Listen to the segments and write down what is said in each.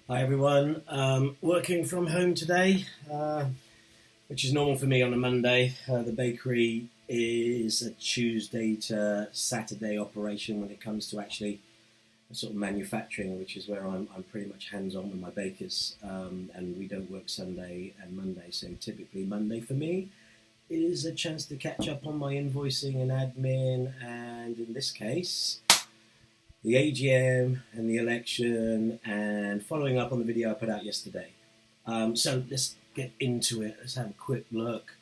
Hi everyone. Working from home today, which is normal for me on a Monday. The bakery is a Tuesday to Saturday operation when it comes to actually sort of manufacturing, which is where I'm pretty much hands-on with my bakers, and we don't work Sunday and Monday. So typically Monday for me is a chance to catch up on my invoicing and admin, and in this case, the AGM and the election, and following up on the video I put out yesterday. So let's get into it. Let's have a quick look.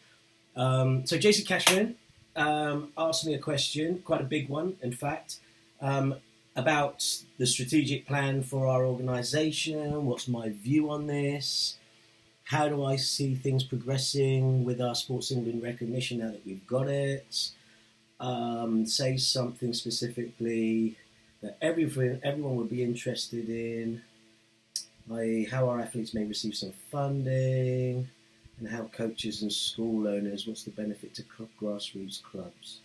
So Jason Cashman asked me a question, quite a big one, in fact, about the strategic plan for our organisation. What's my view on this? How do I see things progressing with our Sports England recognition now that we've got it? Say something specifically that everyone would be interested in, i.e. how our athletes may receive some funding, and how coaches and school owners, what's the benefit to grassroots clubs.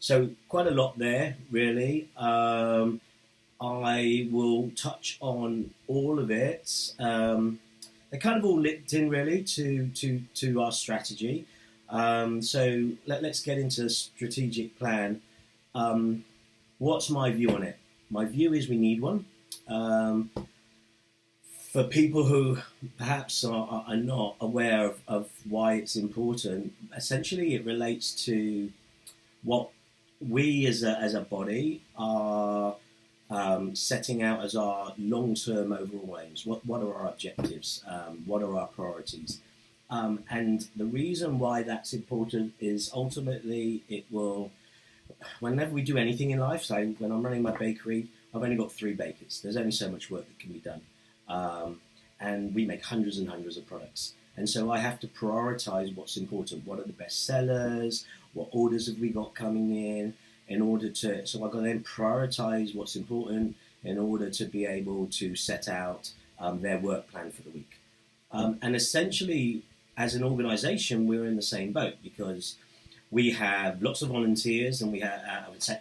So quite a lot there, really. I will touch on all of it. They're kind of all linked in, really, to our strategy. So let's get into the strategic plan. What's my view on it? My view is we need one. For people who perhaps are not aware of why it's important, essentially it relates to what we as a body are setting out as our long-term overall aims. What are our objectives? What are our priorities? And the reason why that's important is ultimately it will, whenever we do anything in life, so when I'm running my bakery, I've only got 3 bakers. There's only so much work that can be done. And we make hundreds and hundreds of products. And so I have to prioritize what's important. What are the best sellers? What orders have we got coming in order to, so I've got to then prioritize what's important in order to be able to set out their work plan for the week. And essentially, as an organization, we're in the same boat because we have lots of volunteers, and we have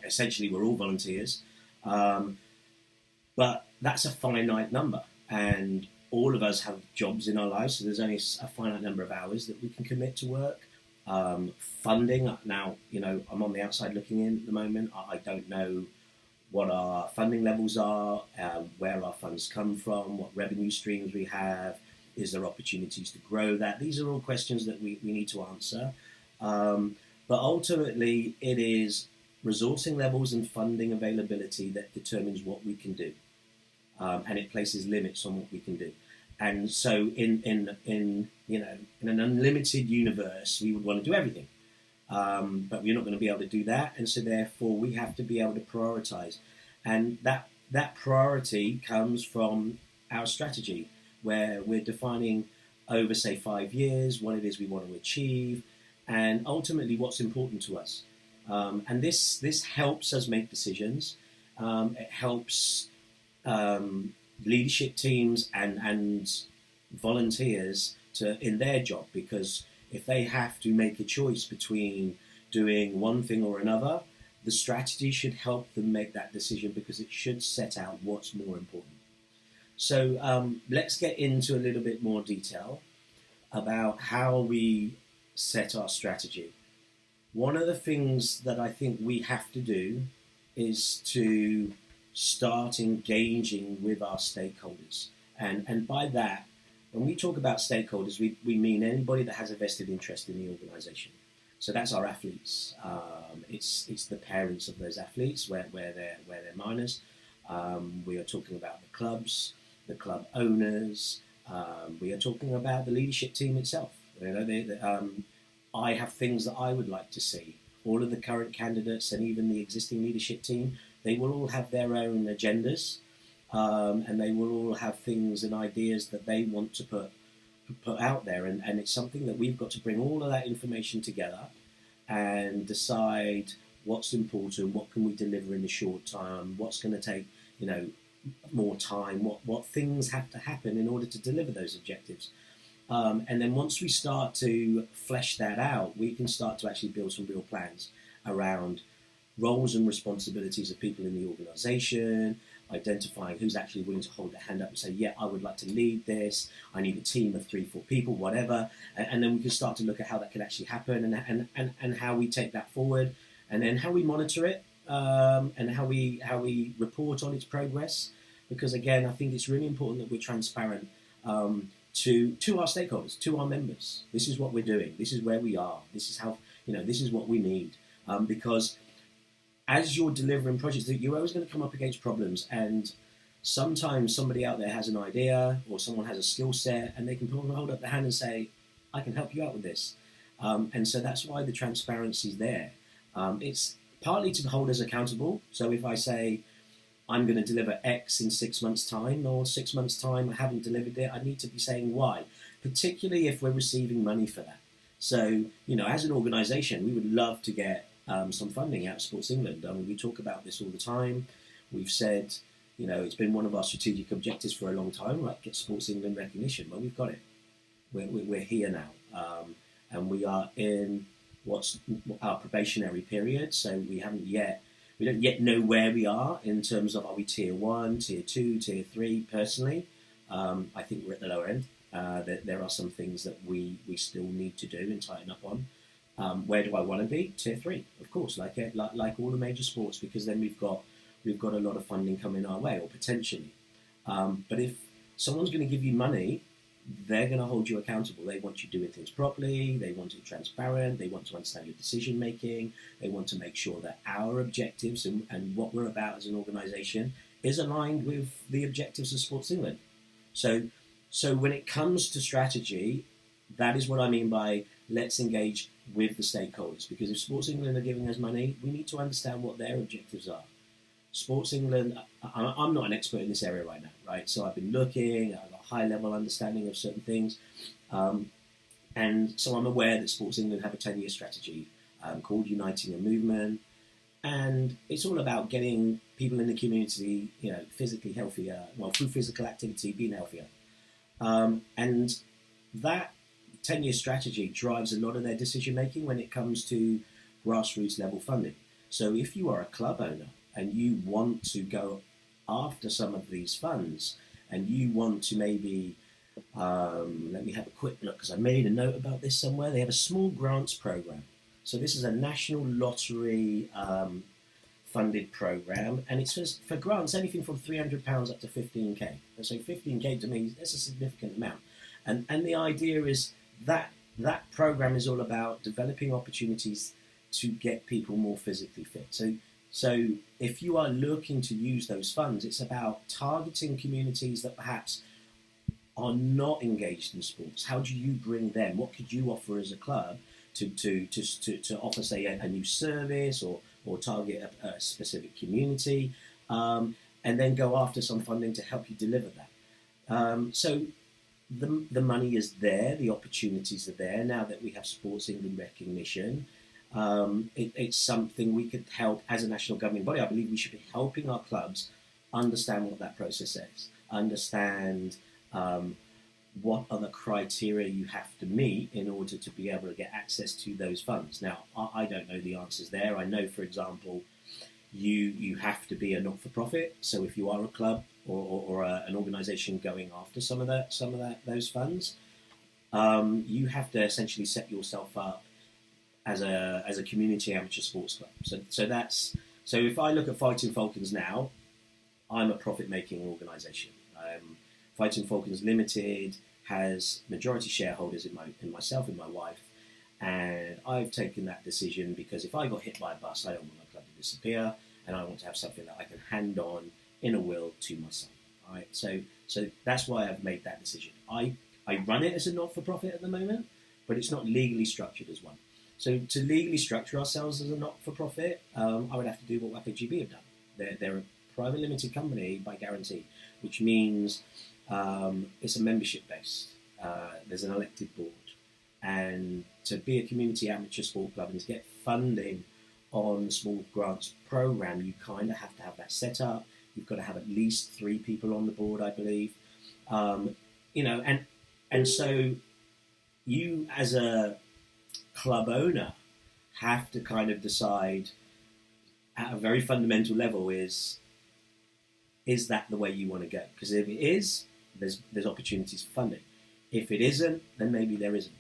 essentially we're all volunteers, but that's a finite number, and all of us have jobs in our lives, so there's only a finite number of hours that we can commit to work. Funding, now, I'm on the outside looking in at the moment. I don't know what our funding levels are, where our funds come from, what revenue streams we have, is there opportunities to grow that? These are all questions that we need to answer. But ultimately, it is resourcing levels and funding availability that determines what we can do, and it places limits on what we can do. And so, in an unlimited universe, we would want to do everything, but we're not going to be able to do that. And so, therefore, we have to be able to prioritize, and that priority comes from our strategy, where we're defining over, say, 5 years what it is we want to achieve, and ultimately what's important to us. And this helps us make decisions. It helps leadership teams and volunteers in their job, because if they have to make a choice between doing one thing or another, the strategy should help them make that decision, because it should set out what's more important. So let's get into a little bit more detail about how we set our strategy. One of the things that I think we have to do is to start engaging with our stakeholders. And by that, when we talk about stakeholders, we mean anybody that has a vested interest in the organisation. So that's our athletes. It's the parents of those athletes where they're minors. We are talking about the clubs, the club owners. We are talking about the leadership team itself. I have things that I would like to see. All of the current candidates and even the existing leadership team, they will all have their own agendas, and they will all have things and ideas that they want to put out there. And it's something that we've got to bring all of that information together and decide what's important, what can we deliver in the short time, what's going to take more time, what things have to happen in order to deliver those objectives. And then once we start to flesh that out, we can start to actually build some real plans around roles and responsibilities of people in the organisation, identifying who's actually willing to hold their hand up and say, yeah, I would like to lead this. I need a team of 3-4 people, whatever. And then we can start to look at how that can actually happen and how we take that forward, and then how we monitor it, and how we report on its progress. Because again, I think it's really important that we're transparent to our stakeholders, to our members. This is what we're doing. This is where we are. This is how, this is what we need. Because as you're delivering projects, you're always going to come up against problems, and sometimes somebody out there has an idea or someone has a skill set, and they can hold up their hand and say, I can help you out with this. And so that's why the transparency is there. It's partly to hold us accountable. So if I say, I'm going to deliver X in 6 months' time, or 6 months' time I haven't delivered it, I need to be saying why, particularly if we're receiving money for that. So, as an organisation, we would love to get some funding out of Sports England. We talk about this all the time. We've said, it's been one of our strategic objectives for a long time, right? Get Sports England recognition. Well, we've got it. We're here now. And we are in what's our probationary period. So we don't yet know where we are in terms of, are we tier 1, tier 2, tier 3? Personally, I think we're at the lower end. There are some things that we still need to do and tighten up on. Where do I want to be? Tier 3, of course, like all the major sports, because then we've got a lot of funding coming our way, or potentially. But if someone's going to give you money, they're going to hold you accountable. They want you doing things properly. They want it transparent. They want to understand your decision making. They want to make sure that our objectives and what we're about as an organisation is aligned with the objectives of Sports England. So when it comes to strategy, that is what I mean by let's engage with the stakeholders. Because if Sports England are giving us money, we need to understand what their objectives are. Sports England, I'm not an expert in this area right now, right? So I've been looking, I've got a high-level understanding of certain things. And so I'm aware that Sports England have a 10-year strategy called Uniting a Movement. And it's all about getting people in the community, physically healthier, through physical activity, being healthier. And that 10-year strategy drives a lot of their decision-making when it comes to grassroots level funding. So if you are a club owner and you want to go after some of these funds, and you want to maybe, let me have a quick look, because I made a note about this somewhere. They have a small grants program. So this is a national lottery funded program, and it's for grants anything from £300 up to 15k. And so 15k to me, that's a significant amount. And the idea is that program is all about developing opportunities to get people more physically fit. So if you are looking to use those funds, it's about targeting communities that perhaps are not engaged in sports. How do you bring them? What could you offer as a club to offer, say, a new service or target a specific community, and then go after some funding to help you deliver that. So the money is there, the opportunities are there. Now that we have Sports England recognition, it's something we could help as a national governing body. I believe we should be helping our clubs understand what that process is, understand what are the criteria you have to meet in order to be able to get access to those funds. Now, I don't know the answers there. I know, for example, you have to be a not-for-profit. So if you are a club or an organisation going after some of those funds, you have to essentially set yourself up as a community amateur sports club. So if I look at Fighting Falcons now, I'm a profit-making organisation. Fighting Falcons Limited has majority shareholders in myself and my wife, and I've taken that decision because if I got hit by a bus, I don't want my club to disappear, and I want to have something that I can hand on in a will to my son. Right? So that's why I've made that decision. I run it as a not-for-profit at the moment, but it's not legally structured as one. So to legally structure ourselves as a not-for-profit, I would have to do what WAKO have done. They're a private limited company by guarantee, which means it's a membership-based. There's an elected board. And to be a community amateur sport club and to get funding on the small grants program, you kind of have to have that set up. You've got to have at least 3 people on the board, I believe. And so you as a club owner have to kind of decide at a very fundamental level is, is that the way you want to go? Because if it is, there's opportunities for funding. If it isn't, then maybe there isn't.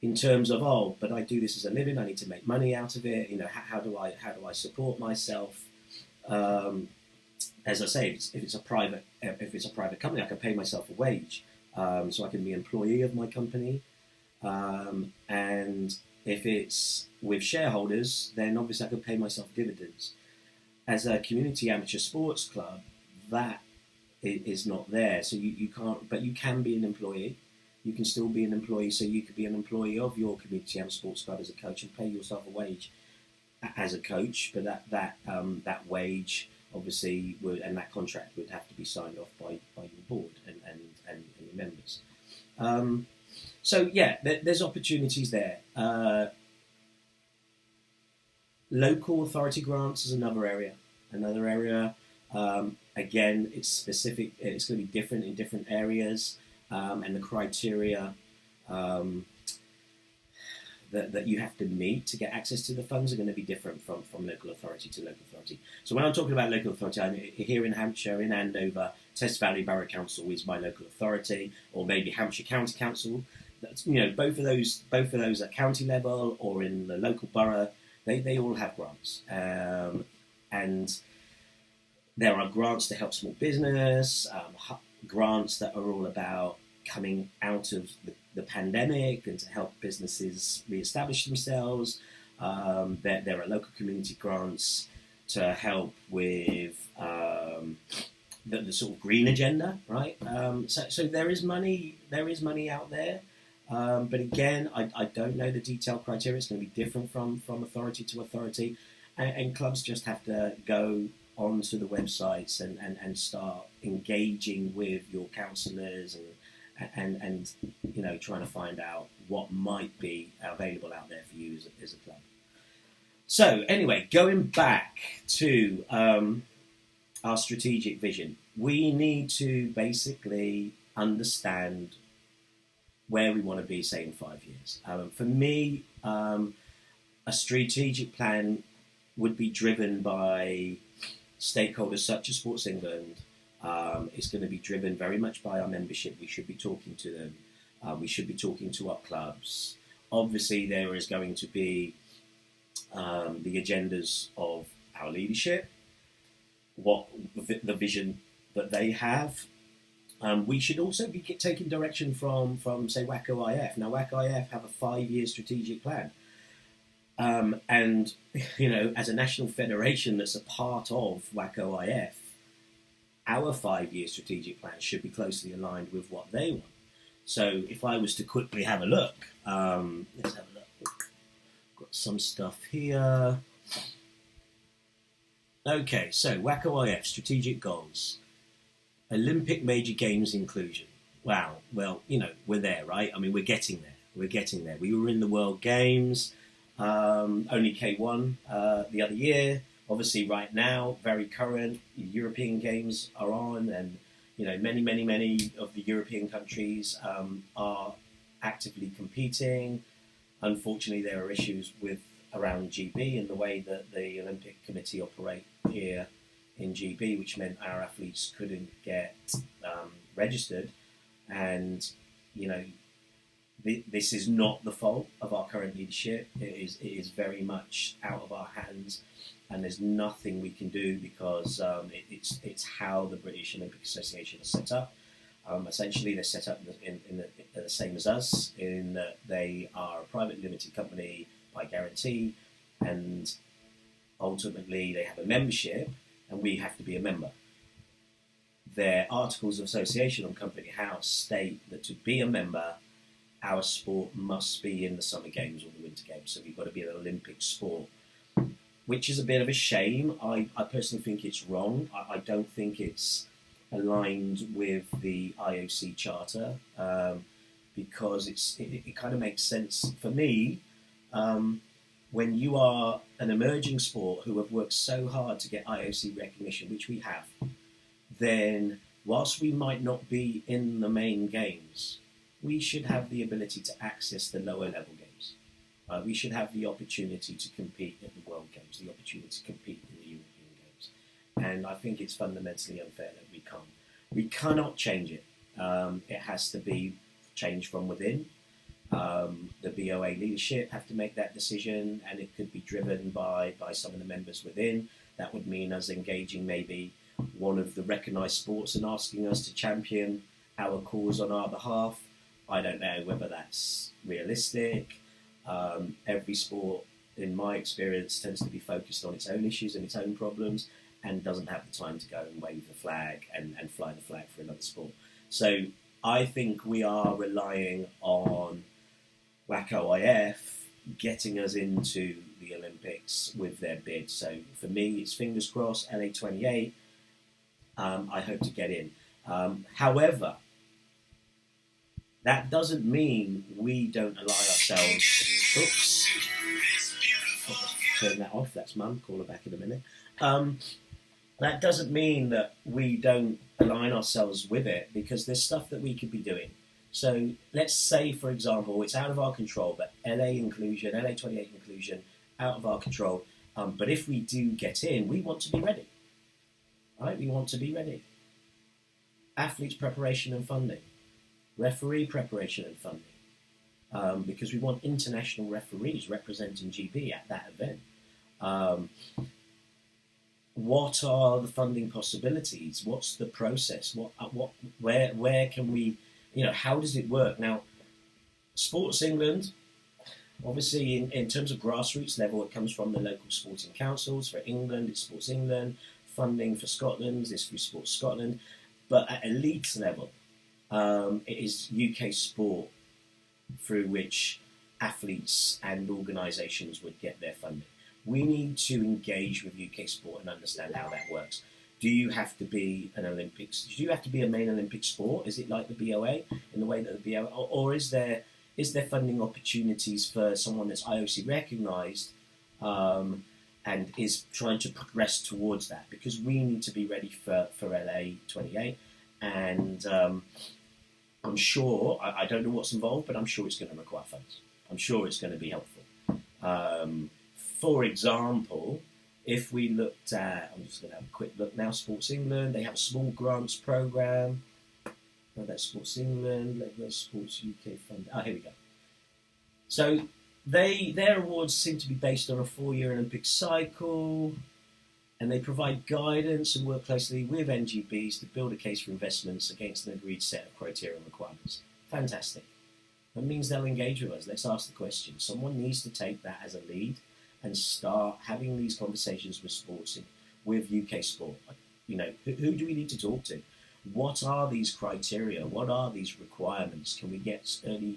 In terms of, oh, but I do this as a living, I need to make money out of it. How do I support myself? As I say, if it's a private company, I can pay myself a wage, so I can be an employee of my company. And if it's with shareholders, then obviously I can pay myself dividends. As a community amateur sports club, that is not there. So you can't, but you can be an employee. You can still be an employee. So you could be an employee of your community amateur sports club as a coach and pay yourself a wage as a coach. But that wage obviously and that contract would have to be signed off by your board and your members. So yeah, there's opportunities there. Local authority grants is another area. Again, it's specific. It's going to be different in different areas, and the criteria that you have to meet to get access to the funds are going to be different from local authority to local authority. So when I'm talking about local authority, I'm here in Hampshire, in Andover, Test Valley Borough Council is my local authority, or maybe Hampshire County Council. That's, both of those at county level or in the local borough, they all have grants, and there are grants to help small business, grants that are all about coming out of the pandemic and to help businesses re-establish themselves. There are local community grants to help with the sort of green agenda, right? So there is money out there. But again, I don't know the detailed criteria. It's going to be different from authority to authority. And clubs just have to go onto the websites and start engaging with your counsellors and trying to find out what might be available out there for you as a club. So anyway, going back to our strategic vision, we need to basically understand where we want to be, say, in 5 years. For me, a strategic plan would be driven by stakeholders such as Sports England. It's going to be driven very much by our membership. We should be talking to them. We should be talking to our clubs. Obviously, there is going to be the agendas of our leadership, what the vision that they have. We should also be taking direction from say, WAKO IF. Now, WAKO IF have a 5-year strategic plan. And, as a national federation that's a part of WAKO IF, our 5-year strategic plan should be closely aligned with what they want. So if I was to quickly have a look, let's have a look. Got some stuff here. Okay, so WAKO IF strategic goals. Olympic Major Games inclusion. Wow. Well, we're there, right? I mean, we're getting there. We were in the World Games, only K1 the other year. Obviously, right now, very current. European Games are on, and many of the European countries are actively competing. Unfortunately, there are issues around GB and the way that the Olympic Committee operate here in GB, which meant our athletes couldn't get registered. And, this is not the fault of our current leadership. It is very much out of our hands, and there's nothing we can do because it's how the British Olympic Association is set up. Essentially, they're set up in the same as us, in that they are a private limited company by guarantee, and ultimately they have a membership, and we have to be a member. Their articles of association on Company House state that to be a member, our sport must be in the Summer Games or the Winter Games, so we've got to be an Olympic sport, which is a bit of a shame. I personally think it's wrong. I don't think it's aligned with the IOC charter, because it kind of makes sense for me. When you are an emerging sport who have worked so hard to get IOC recognition, which we have, then whilst we might not be in the main games, we should have the ability to access the lower level games. We should have the opportunity to compete at the World Games, the opportunity to compete in the European Games. and I think it's fundamentally unfair that we cannot change it. It has to be changed from within. The BOA leadership have to make that decision, and it could be driven by some of the members within. That would mean us engaging maybe one of the recognised sports and asking us to champion our cause on our behalf. I don't know whether that's realistic. Every sport, in my experience, tends to be focused on its own issues and its own problems, and doesn't have the time to go and wave the flag and fly the flag for another sport. So I think we are relying on WAKO IF getting us into the Olympics with their bid. So for me, it's fingers crossed, LA 28. I hope to get in. However, that doesn't mean we don't align ourselves. Oops. Turn that off. That's Mum. Call her back in a minute. That doesn't mean that we don't align ourselves with it, because there's stuff that we could be doing. So let's say, for example, it's out of our control, but LA inclusion, LA 28 inclusion, out of our control. But if we do get in, we want to be ready. Right? We want to be ready. Athletes preparation and funding. Referee preparation and funding. Because we want international referees representing GB at that event. What are the funding possibilities? What's the process? Where can we, how does it work? Now, Sports England, obviously in terms of grassroots level, it comes from the local sporting councils. For England, it's Sports England. Funding for Scotland is through Sports Scotland. But at elite level, it is UK Sport, through which athletes and organisations would get their funding. We need to engage with UK Sport and understand how that works. Do you have to be an Olympics? Do you have to be a main Olympic sport? Is it like the BOA in the way that the BOA, or is there funding opportunities for someone that's IOC recognised and is trying to progress towards that? Because we need to be ready for LA 28, and I'm sure, I don't know what's involved, but I'm sure it's going to require funds. I'm sure it's going to be helpful. For example, if we looked at, I'm just going to have a quick look now, Sports England, they have a small grants programme. Oh, that's Sports England, there's Sports UK Fund. Here we go. So their awards seem to be based on a 4-year Olympic cycle, and they provide guidance and work closely with NGBs to build a case for investments against an agreed set of criteria and requirements. Fantastic. That means they'll engage with us. Let's ask the question. Someone needs to take that as a lead and start having these conversations with sports, with UK Sport. Who do we need to talk to? What are these criteria? What are these requirements? Can we get early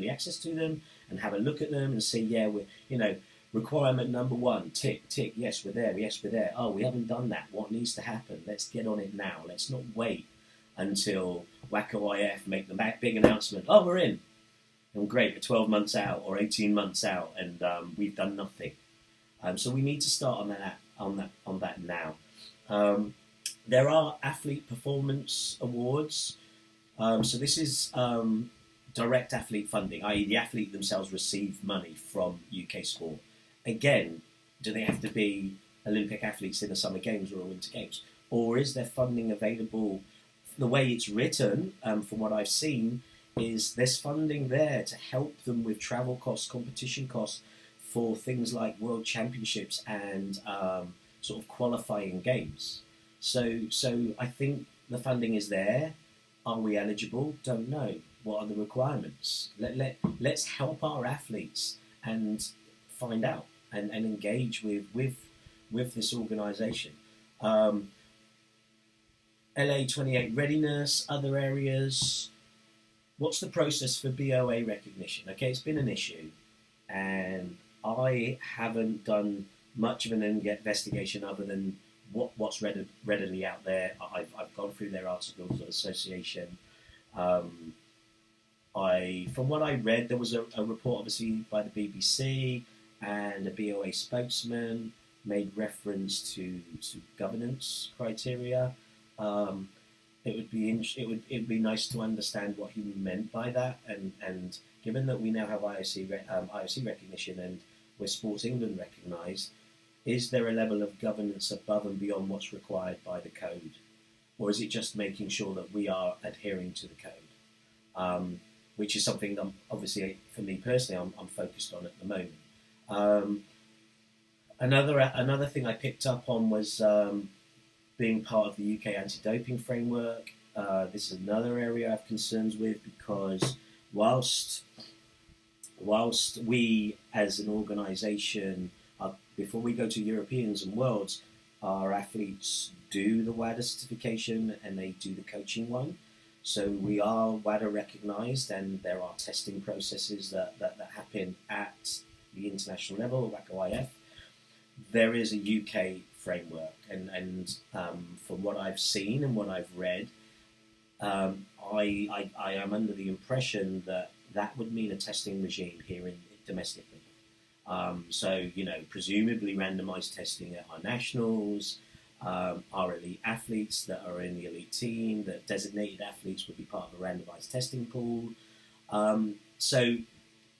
access to them and have a look at them and see, requirement number 1, tick, tick, yes, we're there. Oh, we haven't done that. What needs to happen? Let's get on it now. Let's not wait until WAKO IF make the big announcement. Oh, we're in. And great, we're 12 months out or 18 months out, and we've done nothing. So we need to start on that now. There are athlete performance awards. So this is direct athlete funding, i.e. the athlete themselves receive money from UK Sport. Again, do they have to be Olympic athletes in the Summer Games or Winter Games? Or is there funding available? The way it's written, from what I've seen, is there's funding there to help them with travel costs, competition costs for things like World Championships and sort of qualifying games. So I think the funding is there. Are we eligible? Don't know. What are the requirements? Let's help our athletes and find out and engage with this organisation. LA 28 readiness, other areas. What's the process for BOA recognition? Okay, it's been an issue, and I haven't done much of an investigation other than what's readily out there. I've gone through their articles of association. From what I read, there was a report, obviously, by the BBC, and a BOA spokesman made reference to governance criteria. It would be nice to understand what he meant by that, and given that we now have IOC recognition and we're Sports England recognised, is there a level of governance above and beyond what's required by the code? Or is it just making sure that we are adhering to the code? Which is something that obviously, for me personally, I'm focused on at the moment. Another thing I picked up on was being part of the UK anti-doping framework. This is another area I have concerns with, because whilst we as an organisation, before we go to Europeans and Worlds, our athletes do the WADA certification and they do the coaching one. So we are WADA recognised, and there are testing processes that happen at the international level, WAKO. There is a UK framework, and from what I've seen and what I've read, I am under the impression that would mean a testing regime here domestically. So, presumably randomised testing at our nationals, our elite athletes that are in the elite team, that designated athletes would be part of a randomised testing pool. So,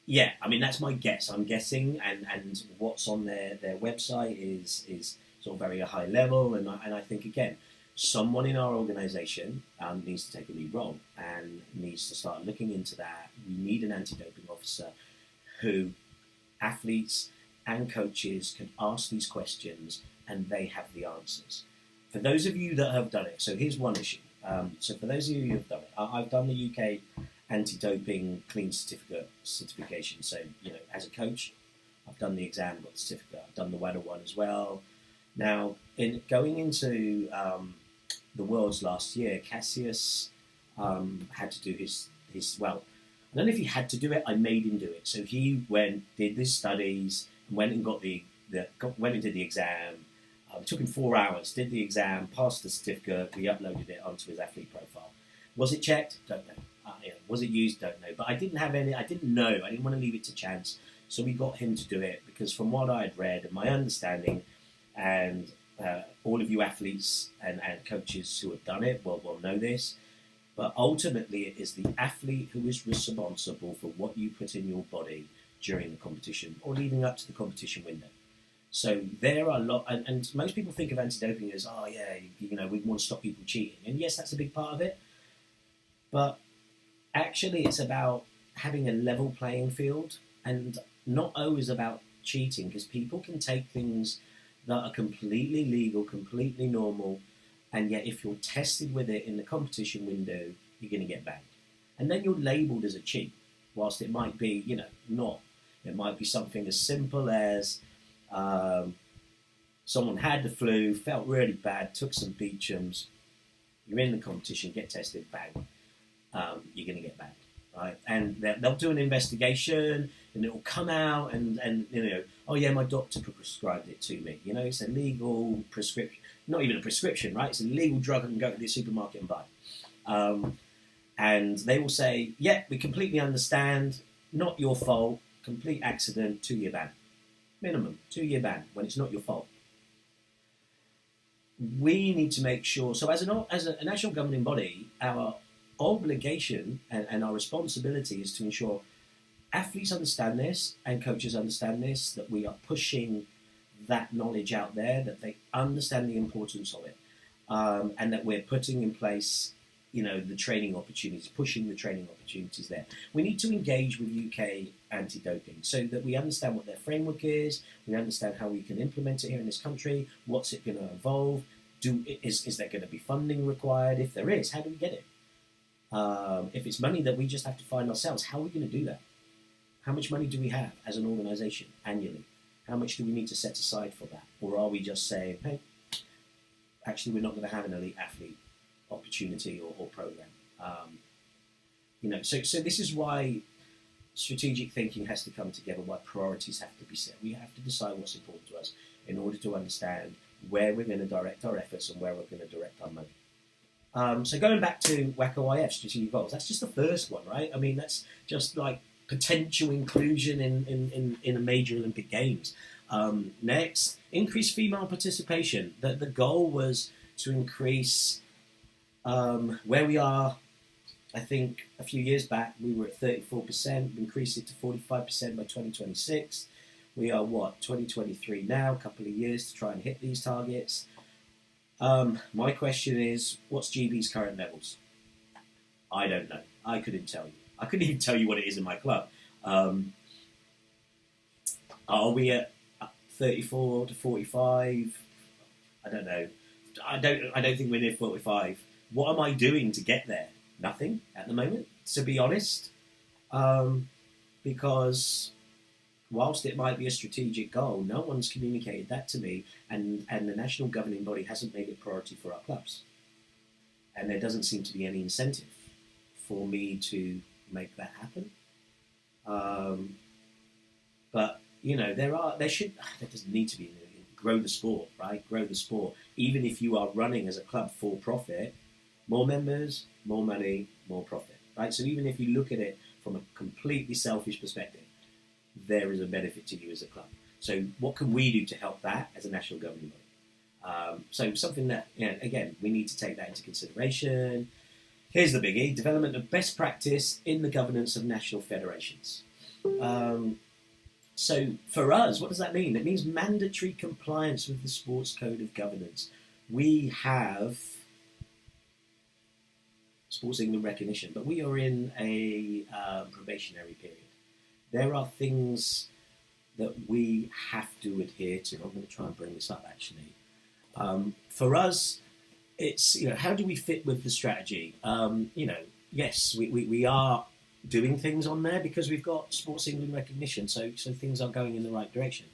yeah, I mean, that's my guess. I'm guessing, and what's on their website is sort of very high level, and I think, again, someone in our organisation needs to take a lead role and needs to start looking into that. We need an anti-doping officer who athletes and coaches can ask these questions and they have the answers. For those of you that have done it, so here's one issue. So for those of you who have done it, I've done the UK anti-doping clean certification. So, as a coach, I've done the exam, got the certificate. I've done the WADA one as well. Now, in going into the Worlds last year, Cassius had to do his well, I don't know if he had to do it, I made him do it. So he did his studies, and went and went and did the exam. It took him 4 hours, did the exam, passed the certificate, we uploaded it onto his athlete profile. Was it checked? Don't know. Was it used? Don't know. But I didn't know. I didn't want to leave it to chance. So we got him to do it, because from what I had read and my understanding, and all of you athletes and coaches who have done it will know this, but ultimately it is the athlete who is responsible for what you put in your body during the competition or leading up to the competition window. So there are a lot, and most people think of anti-doping as, we want to stop people cheating. And yes, that's a big part of it. But actually it's about having a level playing field, and not always about cheating, because people can take things that are completely legal, completely normal, and yet if you're tested with it in the competition window, you're going to get banned. And then you're labelled as a cheat, whilst it might be, not. It might be something as simple as someone had the flu, felt really bad, took some Beechams, you're in the competition, get tested, bang, you're going to get banned, right? And they'll do an investigation, and it will come out, and oh yeah, my doctor prescribed it to me. It's a legal prescription, not even a prescription, right? It's a legal drug I can go to the supermarket and buy. And they will say, yeah, we completely understand, not your fault, complete accident, 2-year ban. Minimum, 2-year ban, when it's not your fault. We need to make sure, so as a national governing body, our obligation and our responsibility is to ensure athletes understand this and coaches understand this, that we are pushing that knowledge out there, that they understand the importance of it, and that we're putting in place, the training opportunities, pushing the training opportunities there. We need to engage with UK anti-doping so that we understand what their framework is, we understand how we can implement it here in this country, what's it going to involve, is there going to be funding required? If there is, how do we get it? If it's money that we just have to find ourselves, how are we going to do that? How much money do we have as an organisation annually? How much do we need to set aside for that? Or are we just saying, hey, actually we're not going to have an elite athlete opportunity or program? So this is why strategic thinking has to come together, why priorities have to be set. We have to decide what's important to us in order to understand where we're going to direct our efforts and where we're going to direct our money. So going back to WAKO strategic goals, that's just the first one, right? I mean, that's just like potential inclusion in a major Olympic Games. Next, increase female participation. The goal was to increase where we are. I think a few years back we were at 34%, increase it to 45% by 2026. We are, 2023 now, a couple of years to try and hit these targets. My question is, what's GB's current levels? I don't know. I couldn't tell you. I couldn't even tell you what it is in my club. Are we at 34 to 45? I don't know. I don't think we're near 45. What am I doing to get there? Nothing at the moment, to be honest. Because whilst it might be a strategic goal, no one's communicated that to me, and the national governing body hasn't made it a priority for our clubs. And there doesn't seem to be any incentive for me to make that happen. But there doesn't need to be. Grow the sport, right? Grow the sport. Even if you are running as a club for profit, more members, more money, more profit, right? So even if you look at it from a completely selfish perspective, there is a benefit to you as a club. So what can we do to help that as a national governing body? So something that, again, we need to take that into consideration. Here's the biggie: development of best practice in the governance of national federations. So for us, what does that mean? It means mandatory compliance with the Sports Code of Governance. We have Sports England recognition, but we are in a probationary period. There are things that we have to adhere to. I'm going to try and bring this up, actually. For us, it's, how do we fit with the strategy? Yes, we are doing things on there because we've got Sports England recognition, so things are going in the right direction.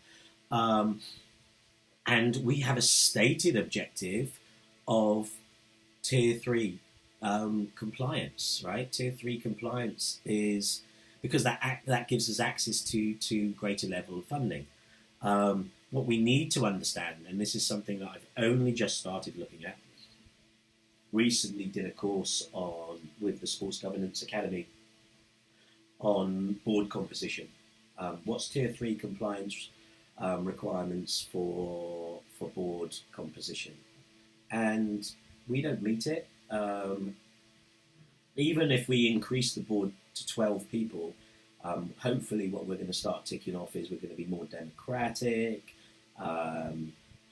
And we have a stated objective of Tier 3 compliance, right? Tier 3 compliance is because that gives us access to greater level of funding. What we need to understand, and this is something that I've only just started looking at, recently did a course with the Sports Governance Academy on board composition. What's Tier 3 compliance requirements for board composition? And we don't meet it. Even if we increase the board to 12 people, hopefully what we're going to start ticking off is we're going to be more democratic.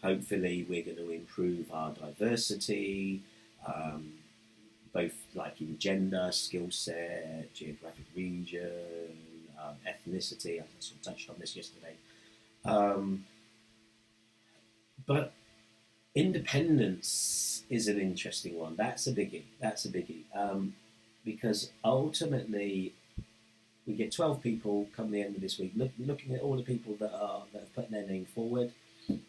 Hopefully we're going to improve our diversity, both like in gender, skill set, geographic region, ethnicity. I sort of touched on this yesterday. But independence is an interesting one. That's a biggie. Because ultimately we get 12 people come the end of this week. Looking at all the people that have put their name forward,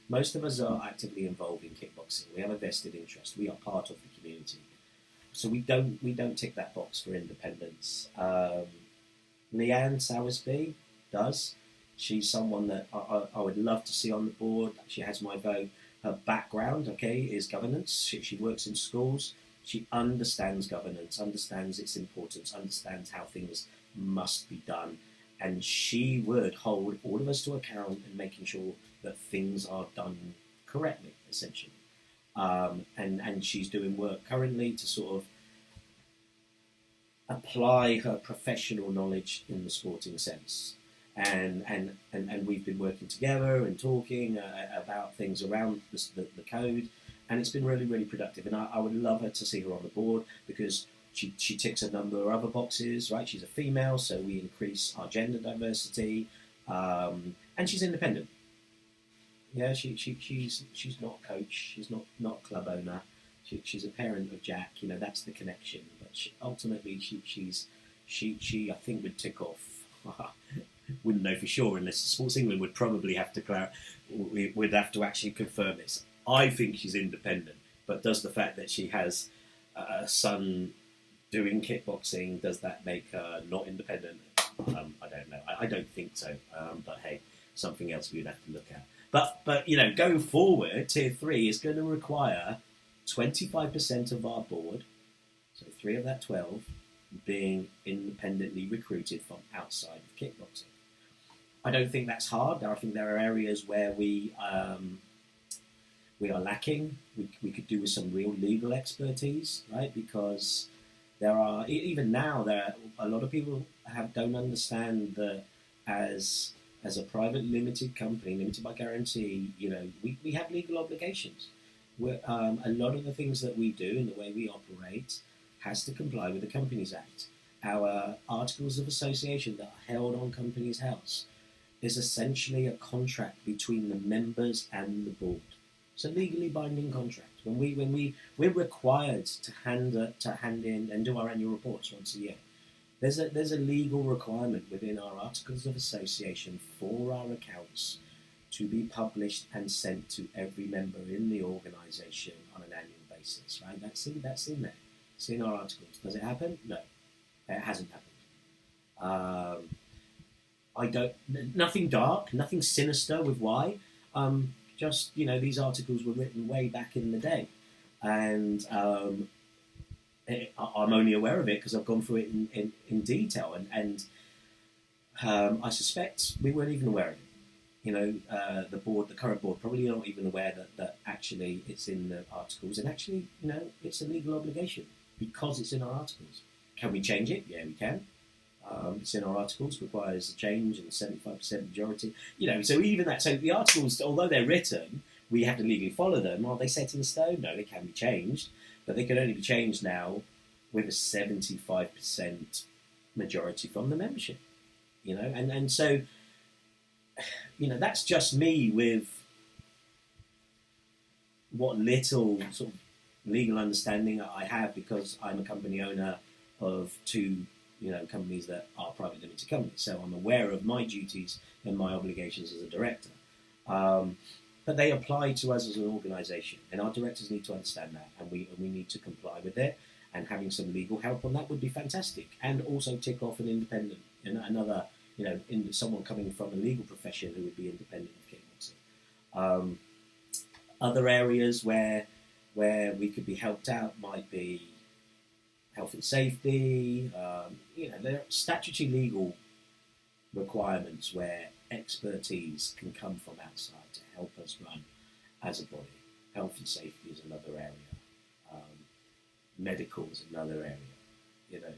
most of us are actively involved in kickboxing. We have a vested interest. We are part of the community. So we don't tick that box for independence. Leanne Sowersby does. She's someone that I would love to see on the board. She has my vote. Her background, is governance. She works in schools. She understands governance, understands its importance, understands how things must be done. And she would hold all of us to account in making sure that things are done correctly, essentially. And she's doing work currently to sort of apply her professional knowledge in the sporting sense. And we've been working together and talking about things around the code, and it's been really, really productive. And I would love her to see her on the board because she ticks a number of other boxes, right? She's a female, so we increase our gender diversity, and she's independent. Yeah, she's not a coach, she's not a club owner. She's a parent of Jack. That's the connection. But ultimately, she I think would tick off. Wouldn't know for sure unless Sports England would probably have to we'd have to actually confirm this. I think she's independent, but does the fact that she has a son doing kickboxing, does that make her not independent? I don't know. I don't think so. But hey, something else we would have to look at. But going forward, Tier 3 is going to require 25% of our board, so 3 of that 12, being independently recruited from outside of kickboxing. I don't think that's hard. I think there are areas where we are lacking. We could do with some real legal expertise, right? Because there are, even now, a lot of people don't understand that as as a private limited company, limited by guarantee, we have legal obligations. A lot of the things that we do and the way we operate has to comply with the Companies Act. Our articles of association that are held on Companies House is essentially a contract between the members and the board. It's a legally binding contract. We're required to hand in and do our annual reports once a year. There's a legal requirement within our articles of association for our accounts to be published and sent to every member in the organisation on an annual basis. Right? That's in there. It's in our articles. Does it happen? No, it hasn't happened. Nothing dark, nothing sinister with why. Just these articles were written way back in the day, and I'm only aware of it because I've gone through it in detail, and I suspect we weren't even aware of it. The current board, probably not even aware that actually it's in the articles, and actually, it's a legal obligation because it's in our articles. Can we change it? Yeah, we can. It's in our articles, requires a change and 75% majority. So even that, so the articles, although they're written, we have to legally follow them. Are they set in stone? No, they can be changed, but they can only be changed now with a 75% majority from the membership. And so, that's just me with what little sort of legal understanding I have, because I'm a company owner of two companies that are private limited companies. So I'm aware of my duties and my obligations as a director. But they apply to us as an organisation, and our directors need to understand that, and we need to comply with it. And having some legal help on that would be fantastic, and also tick off an independent, another, someone coming from a legal profession who would be independent of kickboxing. Other areas where we could be helped out might be health and safety. There are statutory legal requirements where expertise can come from outside to help us run as a body. Health and safety is another area. Medical is another area.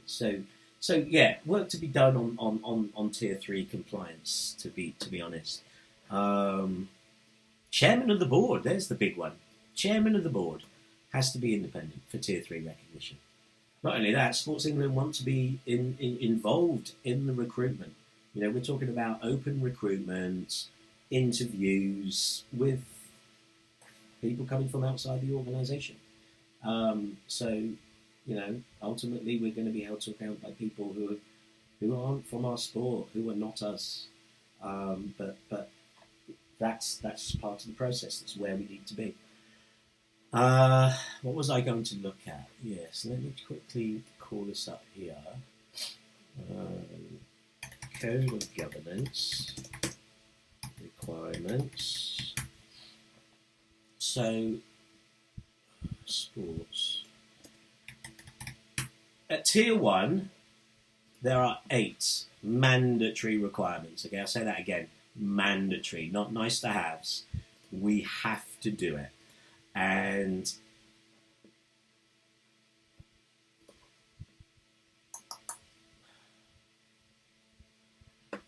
So yeah, work to be done on tier 3 compliance. To be honest, chairman of the board. There's the big one. Chairman of the board has to be independent for tier 3 recognition. Not only that, Sports England want to be involved in the recruitment. We're talking about open recruitment, interviews with people coming from outside the organisation. So, ultimately we're going to be held to account by people who aren't from our sport, who are not us. But that's part of the process. That's where we need to be. What was I going to look at? Yes, let me quickly call this up here. Code of governance requirements. So, sports. At tier 1, there are 8 mandatory requirements. Okay, I'll say that again. Mandatory, not nice to haves. We have to do it. And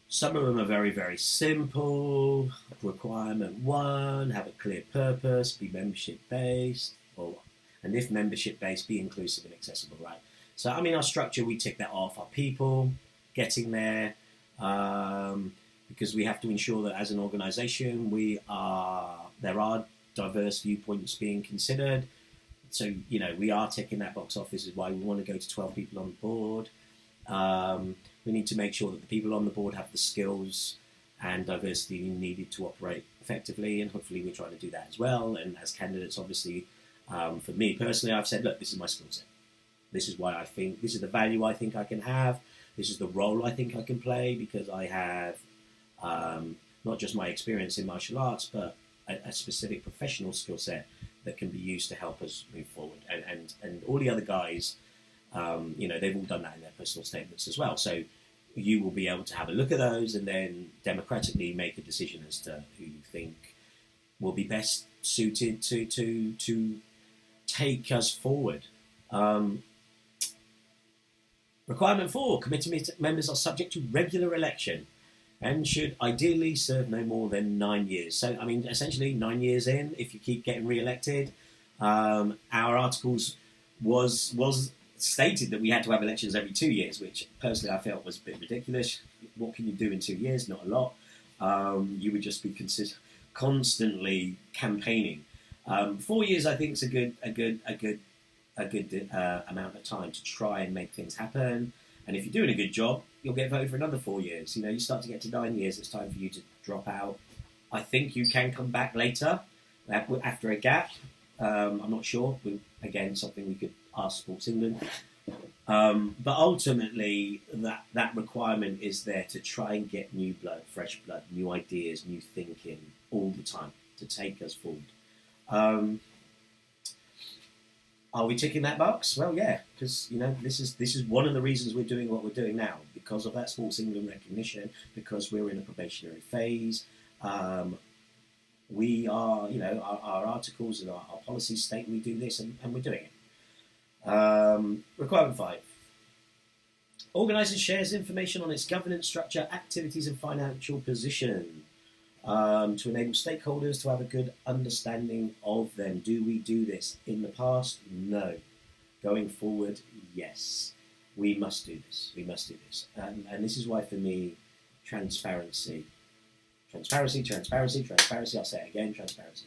some of them are very, very simple. Requirement 1, have a clear purpose, be membership-based, and if membership-based, be inclusive and accessible, right? So, our structure, we tick that off. Our people, getting there, because we have to ensure that as an organisation, there are diverse viewpoints being considered. So, we are ticking that box off. This is why we want to go to 12 people on the board. We need to make sure that the people on the board have the skills and diversity needed to operate effectively, and hopefully we're trying to do that as well. And as candidates, obviously, for me personally, I've said, look, this is my skill set. This is why I think, this is the value I think I can have. This is the role I think I can play, because I have not just my experience in martial arts, but a specific professional skill set that can be used to help us move forward. And all the other guys, they've all done that in their personal statements as well. So you will be able to have a look at those and then democratically make a decision as to who you think will be best suited to take us forward. Requirement 4, committee members are subject to regular election. and should ideally serve no more than 9 years. So, I mean, essentially 9 years in, if you keep getting re-elected, our articles was stated that we had to have elections every 2 years, which personally I felt was a bit ridiculous. What can you do in 2 years? Not a lot. You would just be constantly campaigning. 4 years, I think, is a good amount of time to try and make things happen. And if you're doing a good job, you'll get voted for another 4 years. You know, you start to get to 9 years, it's time for you to drop out. I think you can come back later after a gap. I'm not sure. Again, something we could ask Sports England. But ultimately, that requirement is there to try and get new blood, fresh blood, new ideas, new thinking all the time to take us forward. Are we ticking that box? Well, yeah, because this is one of the reasons we're doing what we're doing now, because of that Sports England recognition, because we're in a probationary phase. We are, our articles and our policies state we do this, and we're doing it. Requirement 5. Organises shares information on its governance structure, activities and financial position to enable stakeholders to have a good understanding of them. Do we do this? In the past, no. Going forward, yes. We must do this. We must do this. And this is why, for me, transparency. I'll say it again, transparency.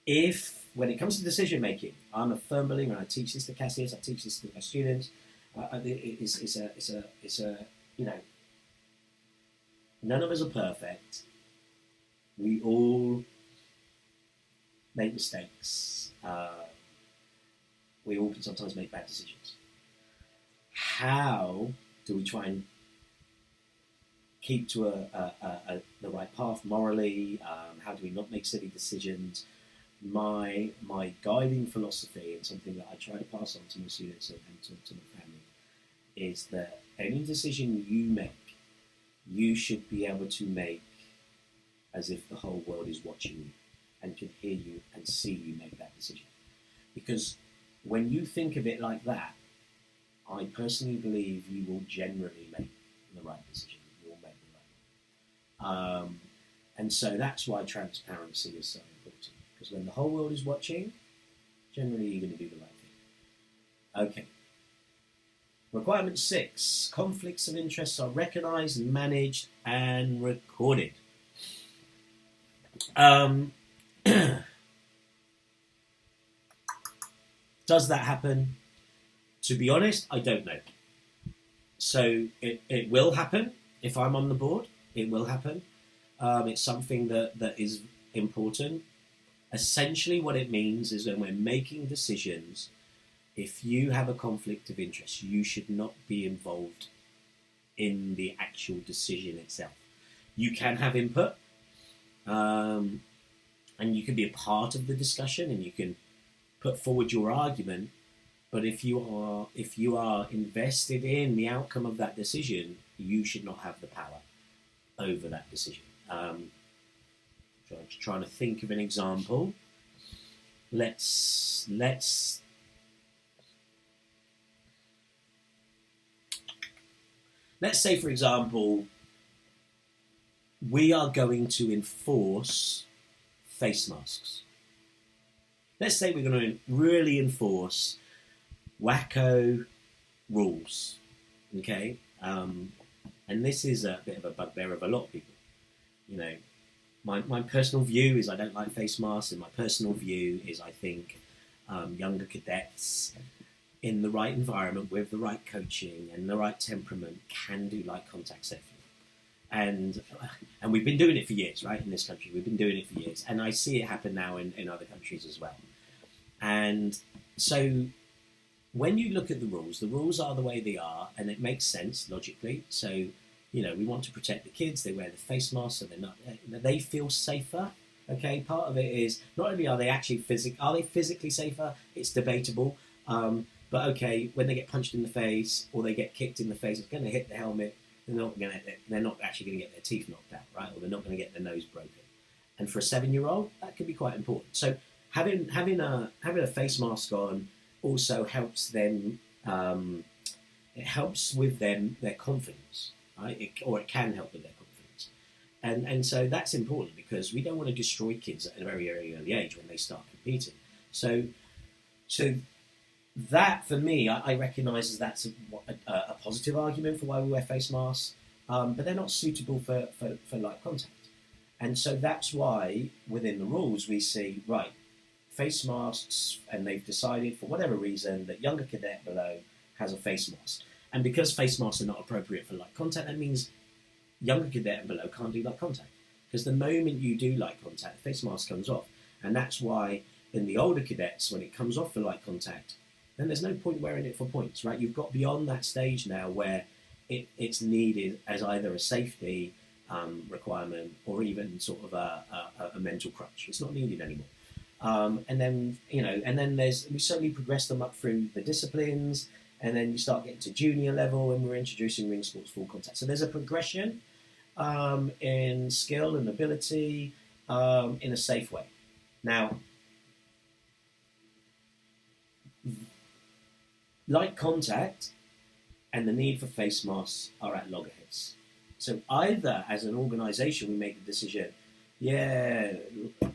If, when it comes to decision making, I'm a firm believer, and I teach this to Cassius, I teach this to my students, none of us are perfect. We all make mistakes. We all can sometimes make bad decisions. How do we try and keep to the right path morally? How do we not make silly decisions? My guiding philosophy, and something that I try to pass on to my students and to my family, is that any decision you make, you should be able to make as if the whole world is watching you and can hear you and see you make that decision. Because when you think of it like that, I personally believe you will generally make the right decision. You will make the right one. And so that's why transparency is so important. Because when the whole world is watching, generally you're going to do the right thing. Okay. Requirement 6. Conflicts of interest are recognised, managed and recorded. Does that happen? To be honest, I don't know. So it will happen if I'm on the board. It will happen. It's something that is important. Essentially what it means is when we're making decisions, if you have a conflict of interest, you should not be involved in the actual decision itself. You can have input, and you can be a part of the discussion, and you can put forward your argument. But if you are invested in the outcome of that decision, you should not have the power over that decision. Trying to think of an example. Let's say, for example, we are going to enforce face masks. Let's say we're going to really enforce WAKO rules, okay? And this is a bit of a bugbear of a lot of people. My personal view is I don't like face masks, and my personal view is I think younger cadets in the right environment with the right coaching and the right temperament can do light contact safely. And we've been doing it for years, right? In this country, we've been doing it for years. And I see it happen now in other countries as well. And so when you look at the rules are the way they are, and it makes sense logically. So, we want to protect the kids. They wear the face mask so they feel safer. Okay, part of it is not only are they actually physically safer, it's debatable. But okay, when they get punched in the face or they get kicked in the face, it's going to hit the helmet. They're not actually going to get their teeth knocked out, right? Or they're not going to get their nose broken. And for a 7-year-old, that could be quite important. So having a face mask on also helps them. It helps with their confidence. right? Or it can help with their confidence. And so that's important because we don't want to destroy kids at a very, very early age when they start competing. So that, for me, I recognise as that's a positive argument for why we wear face masks, but they're not suitable for light contact. And so that's why within the rules we see, right, face masks, and they've decided for whatever reason that younger cadet below has a face mask. And because face masks are not appropriate for light contact, that means younger cadet and below can't do light contact. Because the moment you do light contact, the face mask comes off. And that's why in the older cadets, when it comes off for light contact, then there's no point wearing it for points, right? You've got beyond that stage now where it's needed as either a safety requirement or even sort of a mental crutch. It's not needed anymore. And then we slowly progress them up through the disciplines, and then you start getting to junior level, and we're introducing ring sports full contact. So there's a progression in skill and ability in a safe way. Now, light contact and the need for face masks are at loggerheads. So either as an organisation we make the decision, yeah,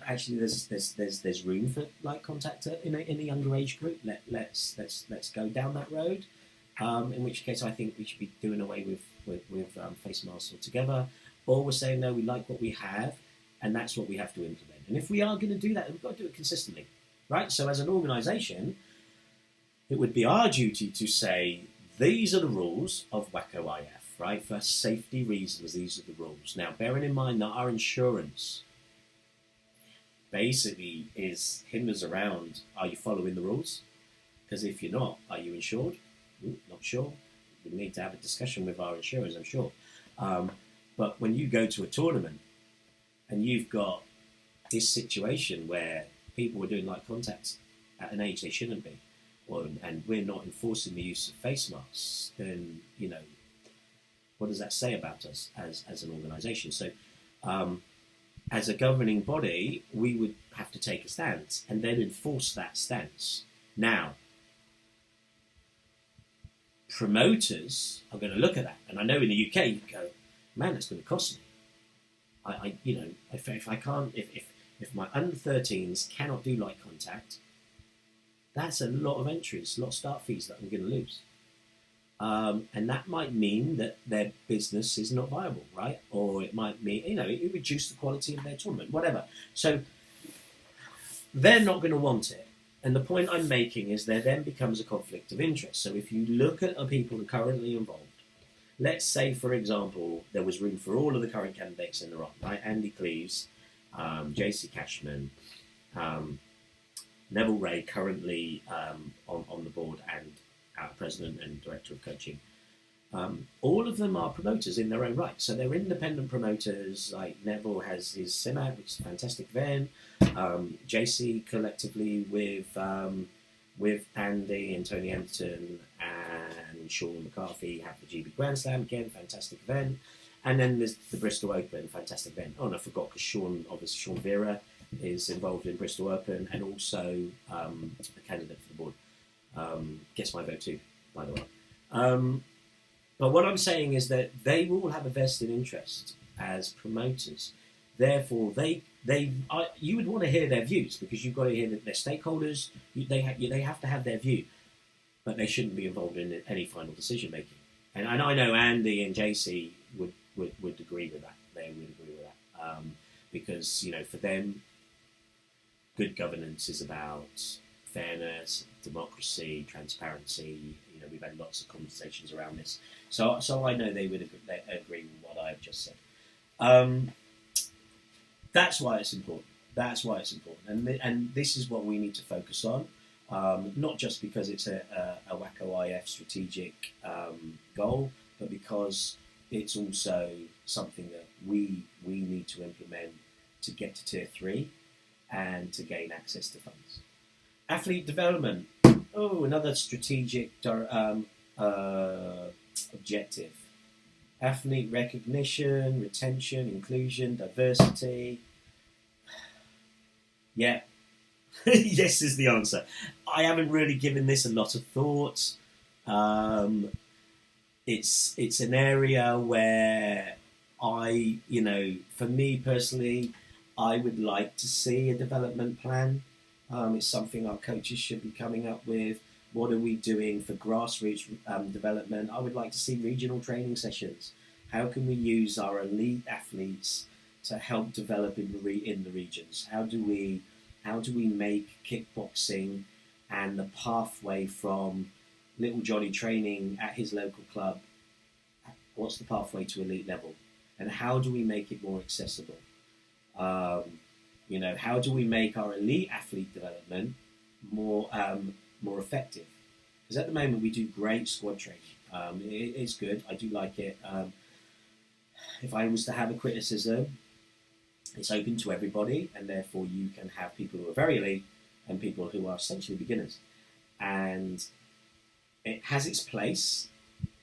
actually there's room for light contact in a younger age group. Let's go down that road. In which case I think we should be doing away with face masks altogether. Or we're saying no, we like what we have, and that's what we have to implement. And if we are going to do that, then we've got to do it consistently, right? So as an organisation, it would be our duty to say, these are the rules of WAKO IF, right? For safety reasons, these are the rules. Now, bearing in mind that our insurance basically hinders around, are you following the rules? Because if you're not, are you insured? Not sure. We need to have a discussion with our insurers, I'm sure. But when you go to a tournament and you've got this situation where people are doing light contact at an age they shouldn't be, and we're not enforcing the use of face masks, then, what does that say about us as an organisation? So, as a governing body, we would have to take a stance and then enforce that stance. Now, promoters are going to look at that, and I know in the UK you go, man, that's going to cost me. If my under 13s cannot do light contact, that's a lot of entries, a lot of start fees that I'm going to lose. And that might mean that their business is not viable, right? Or it might mean, it reduces the quality of their tournament, whatever. So they're not going to want it. And the point I'm making is there then becomes a conflict of interest. So if you look at the people who are currently involved, let's say, for example, there was room for all of the current candidates in the run, right? Andy Cleves, JC Cashman, Neville Ray, currently on the board and our president and director of coaching. All of them are promoters in their own right. So they're independent promoters. Like Neville has his CIMAC, which is a fantastic event. JC collectively with Andy and Tony Hampton and Sean McCarthy have the GB Grand Slam, again, fantastic event. And then there's the Bristol Open, fantastic event. Oh, and I forgot, because Sean Vera is involved in Bristol Open and also a candidate for the board. Gets my vote too, by the way. But what I'm saying is that they will have a vested interest as promoters. Therefore, you would want to hear their views, because you've got to hear that their stakeholders. They have to have their view, but they shouldn't be involved in any final decision making. And I know Andy and JC would agree with that. They would agree with that because for them, good governance is about fairness, democracy, transparency. We've had lots of conversations around this, so I know they would agree with what I've just said. That's why it's important. That's why it's important, and this is what we need to focus on. Not just because it's a WAKO IF strategic goal, but because it's also something that we need to implement to get to Tier 3 and to gain access to funds. Athlete development. Oh, another strategic objective. Athlete recognition, retention, inclusion, diversity. Yeah. Yes is the answer. I haven't really given this a lot of thought. it's an area where for me personally, I would like to see a development plan. It's something our coaches should be coming up with. What are we doing for grassroots development? I would like to see regional training sessions. How can we use our elite athletes to help develop in the regions? How do we make kickboxing and the pathway from little Johnny training at his local club? What's the pathway to elite level, and how do we make it more accessible? How do we make our elite athlete development more effective? Because at the moment we do great squad training. It's good. I do like it. If I was to have a criticism, it's open to everybody, and therefore you can have people who are very elite and people who are essentially beginners. And it has its place,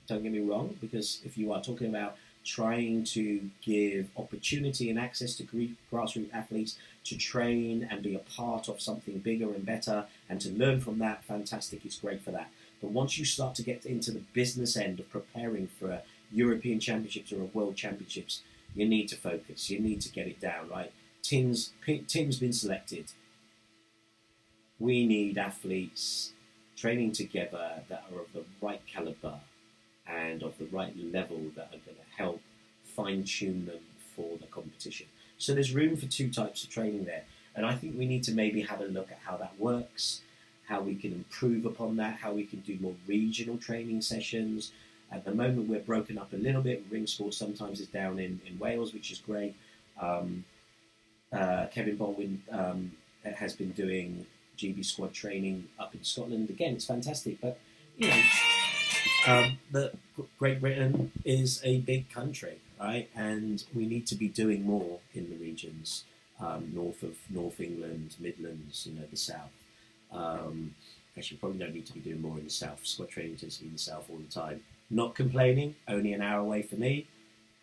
don't get me wrong, because if you are talking about trying to give opportunity and access to grassroots athletes to train and be a part of something bigger and better and to learn from that, fantastic, it's great for that. But once you start to get into the business end of preparing for a European Championships or a World Championships, you need to focus, you need to get it down, right? Tim's been selected. We need athletes training together that are of the right caliber and of the right level that are going to help fine-tune them for the competition. So there's room for two types of training there. And I think we need to maybe have a look at how that works, how we can improve upon that, how we can do more regional training sessions. At the moment, we're broken up a little bit. Ring sport sometimes is down in Wales, which is great. Kevin Baldwin has been doing GB squad training up in Scotland. Again, it's fantastic. But, Great Britain is a big country, right? And we need to be doing more in the regions, North England, Midlands, the South. Actually, probably don't need to be doing more in the South. Squad training tends to be in the South all the time. Not complaining, only an hour away for me,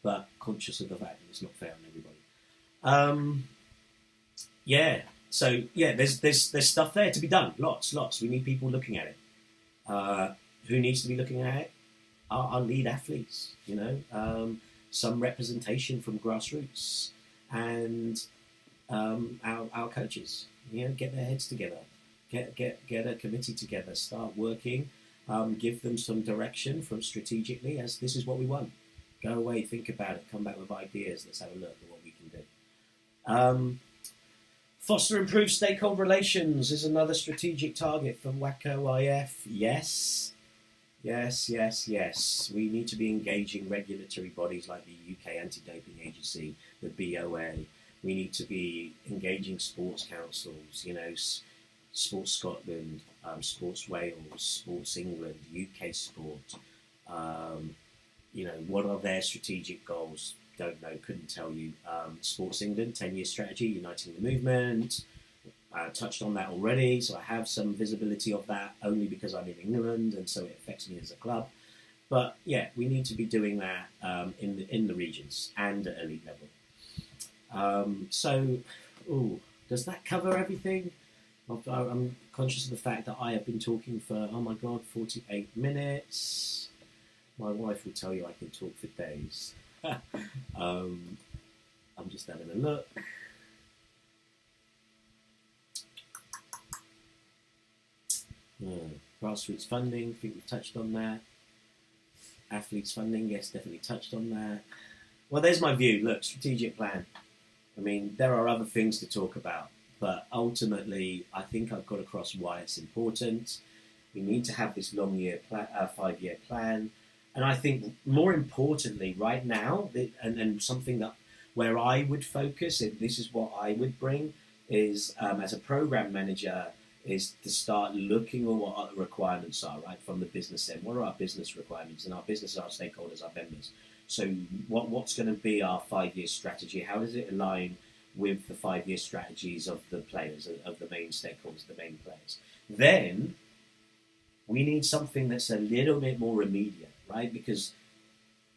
but conscious of the fact that it's not fair on everybody. There's stuff there to be done. Lots. We need people looking at it. Who needs to be looking at it? Our lead athletes, some representation from grassroots, and our coaches. Get their heads together, get a committee together, start working, give them some direction from strategically as this is what we want. Go away, think about it, come back with ideas. Let's have a look at what we can do. Foster improved stakeholder relations is another strategic target for WAKO IF. Yes. We need to be engaging regulatory bodies like the UK Anti-Doping Agency, the BOA. We need to be engaging sports councils, Sports Scotland, Sports Wales, Sports England, UK Sport. What are their strategic goals? Don't know, couldn't tell you. Sports England, 10-year strategy, uniting the movement. Touched on that already, so I have some visibility of that only because I'm in England, and so it affects me as a club. But yeah, we need to be doing that in the regions and at elite level. Does that cover everything? I'm conscious of the fact that I have been talking for 48 minutes. My wife will tell you I can talk for days. I'm just having a look. Grassroots funding, I think we've touched on that. Athletes funding, yes, definitely touched on that. Well, there's my view. Look, strategic plan. I mean, there are other things to talk about, but ultimately, I think I've got across why it's important. We need to have this 5-year plan. And I think more importantly, right now, and something that where I would focus, and this is what I would bring, is as a program manager, is to start looking at what our requirements are, right, from the business end. What are our business requirements? And our business, our stakeholders, our members. So what's going to be our 5-year strategy? How does it align with the 5-year strategies of the players, of the main stakeholders, the main players? Then we need something that's a little bit more immediate, right? Because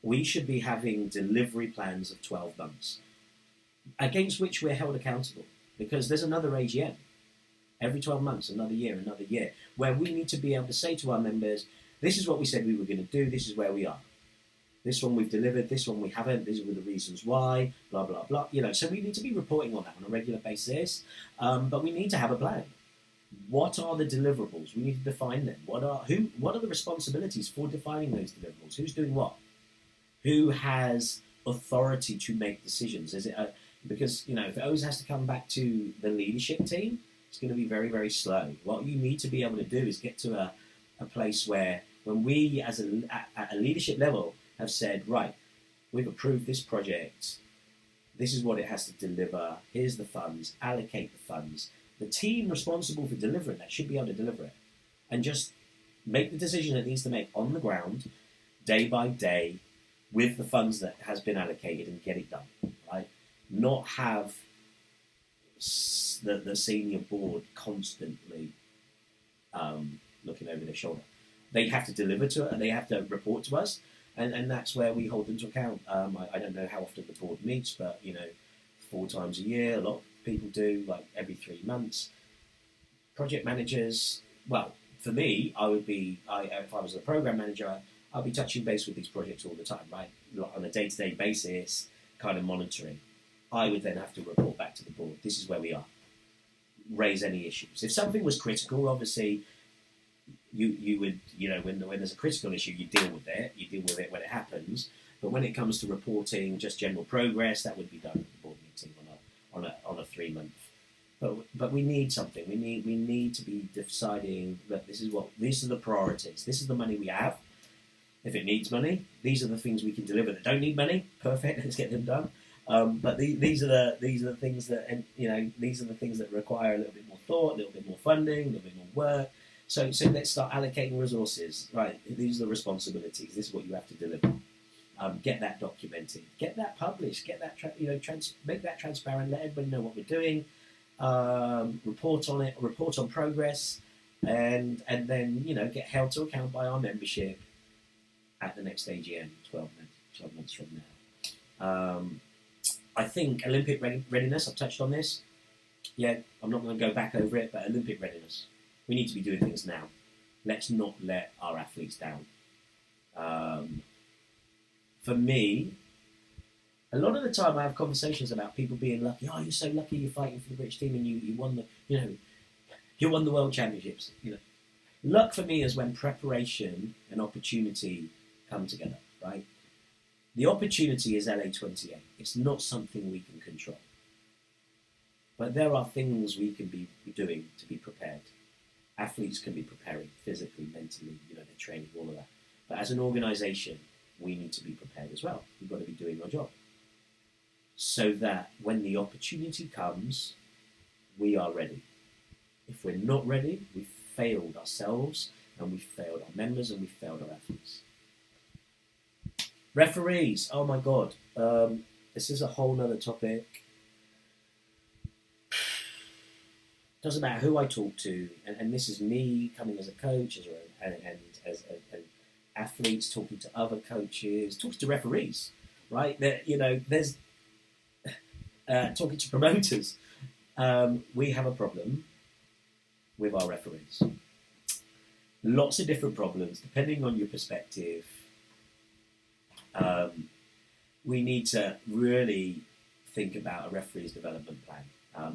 we should be having delivery plans of 12 months against which we're held accountable, because there's another AGM. Every 12 months, another year, where we need to be able to say to our members, this is what we said we were going to do, this is where we are. This one we've delivered, this one we haven't, these were the reasons why, blah, blah, blah. So we need to be reporting on that on a regular basis, but we need to have a plan. What are the deliverables? We need to define them. What are the responsibilities for defining those deliverables? Who's doing what? Who has authority to make decisions? Is it because if it always has to come back to the leadership team, it's going to be very, very slow. What you need to be able to do is get to a place where, when we at a leadership level have said, right, we've approved this project, this is what it has to deliver, here's the funds, allocate the funds. The team responsible for delivering that should be able to deliver it. And just make the decision it needs to make on the ground, day by day, with the funds that has been allocated, and get it done, right? Not have the senior board constantly looking over their shoulder. They have to deliver to it, they have to report to us, and that's where we hold them to account. I don't know how often the board meets, but 4 times a year. A lot of people do, like every 3 months. Project managers, well, for me, if I was a program manager, I'd be touching base with these projects all the time, right? On a day-to-day basis, kind of monitoring. I would then have to report back to the board. This is where we are. Raise any issues. If something was critical, obviously, you would, when there's a critical issue, you deal with it. You deal with it when it happens. But when it comes to reporting just general progress, that would be done at the board meeting on a 3 month. But we need something. We need to be deciding that these are the priorities. This is the money we have. If it needs money, these are the things we can deliver that don't need money. Perfect. Let's get them done. But these are the things that these are the things that require a little bit more thought, a little bit more funding, a little bit more work. So let's start allocating resources. Right, these are the responsibilities. This is what you have to deliver. Get that documented. Get that published. Get that make that transparent. Let everybody know what we're doing. Report on it. Report on progress, and then get held to account by our membership at the next AGM 12 months from now. I think Olympic readiness. I've touched on this. Yeah, I'm not going to go back over it, but Olympic readiness. We need to be doing things now. Let's not let our athletes down. For me, a lot of the time I have conversations about people being lucky. Oh, you're so lucky you're fighting for the British team and you won you won the World Championships. Luck for me is when preparation and opportunity come together, right? The opportunity is LA28. It's not something we can control. But there are things we can be doing to be prepared. Athletes can be preparing physically, mentally, they're training, all of that. But as an organisation, we need to be prepared as well. We've got to be doing our job. So that when the opportunity comes, we are ready. If we're not ready, we've failed ourselves, and we've failed our members, and we've failed our athletes. Referees, oh my God. This is a whole other topic. Doesn't matter who I talk to, and this is me coming as a coach and as athletes talking to other coaches, talking to referees, right? There's talking to promoters. We have a problem with our referees. Lots of different problems, depending on your perspective. We need to really think about a referee's development plan.